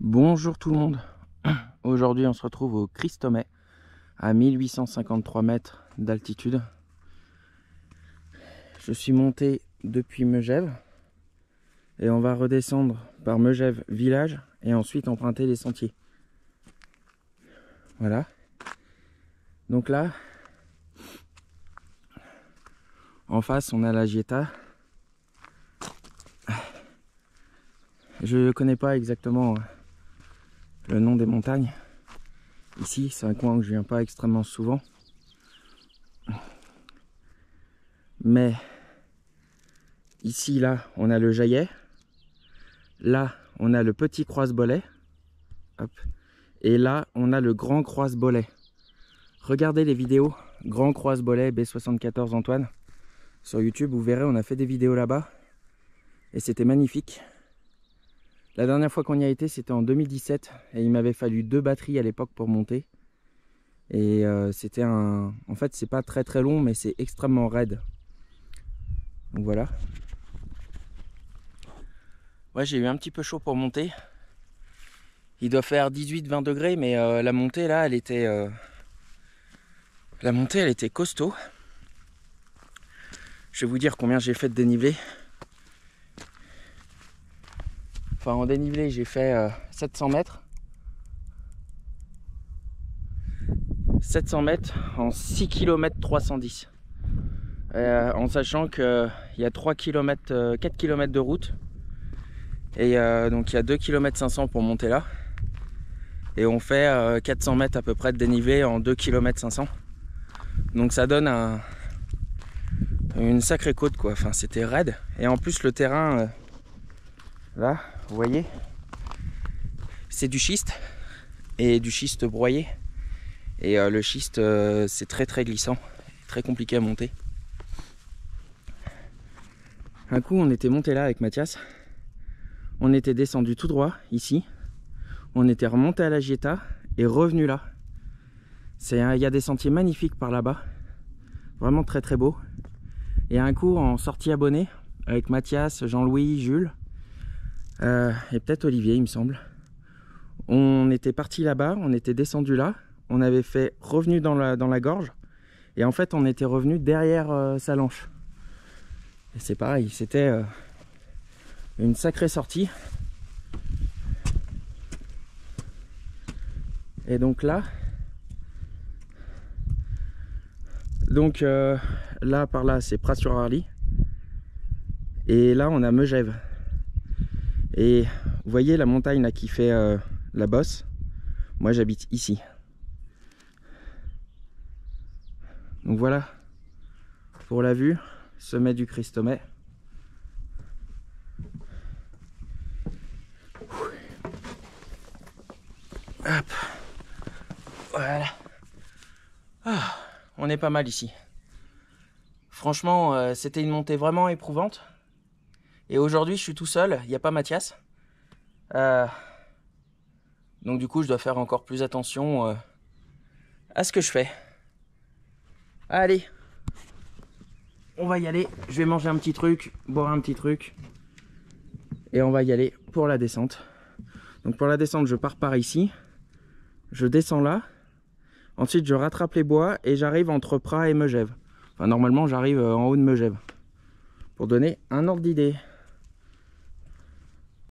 Bonjour tout le monde. Aujourd'hui on se retrouve au Christomet à 1853 mètres d'altitude. Je suis monté depuis Megève et on va redescendre par Megève village et ensuite emprunter les sentiers. Voilà. Donc là, en face on a la Gieta. Je ne connais pas exactement le nom des montagnes. Ici, c'est un coin où je viens pas extrêmement souvent. Mais ici, là, on a le Jaillet. Là, on a le petit Croise-Bollet. Hop. Et là, on a le grand Croise-Bollet. Regardez les vidéos Grand Croise-Bollet B74 Antoine sur YouTube. Vous verrez, on a fait des vidéos là-bas. Et c'était magnifique. La dernière fois qu'on y a été, c'était en 2017 et il m'avait fallu 2 batteries à l'époque pour monter. Et c'était un... En fait, c'est pas très long, mais c'est extrêmement raide. Donc voilà. Ouais, j'ai eu un petit peu chaud pour monter. Il doit faire 18-20 degrés, mais la montée là, elle était... La montée, elle était costaud. Je vais vous dire combien j'ai fait de dénivelé. Enfin, en dénivelé, j'ai fait 700 mètres. 700 mètres en 6 km 310. En sachant qu'il y a 3 km, 4 km de route. Et donc il y a 2 km 500 pour monter là. Et on fait 400 mètres à peu près de dénivelé en 2 km 500. Donc ça donne une sacrée côte quoi. Enfin, c'était raide. Et en plus le terrain, là, vous voyez, c'est du schiste. Et du schiste broyé. Et le schiste, c'est très glissant. Très compliqué à monter. Un coup, on était monté là avec Mathias. On était descendu tout droit, ici. On était remonté à la Gieta et revenu là. Il y a des sentiers magnifiques par là-bas. Vraiment très beau. Et un coup, en sortie abonnée, avec Mathias, Jean-Louis, Jules, et peut-être Olivier, il me semble. On était parti là-bas, on était descendu là. On avait fait revenu dans la gorge. Et en fait, on était revenu derrière Salanches. Et c'est pareil, c'était une sacrée sortie. Et donc là, là par là, c'est Pras-sur-Arly. Et là, on a Megève. Et vous voyez la montagne là qui fait la bosse. Moi, j'habite ici. Donc voilà pour la vue, sommet du Christomet. Hop. Voilà. Ah, on est pas mal ici. Franchement, c'était une montée vraiment éprouvante. Et aujourd'hui, je suis tout seul, il n'y a pas Mathias. Donc du coup, je dois faire encore plus attention à ce que je fais. Allez, on va y aller. Je vais manger un petit truc, boire un petit truc. Et on va y aller pour la descente. Donc pour la descente, je pars par ici. Je descends là. Ensuite, je rattrape les bois et j'arrive entre Pras et Megève. Enfin, normalement, j'arrive en haut de Megève. Pour donner un ordre d'idée.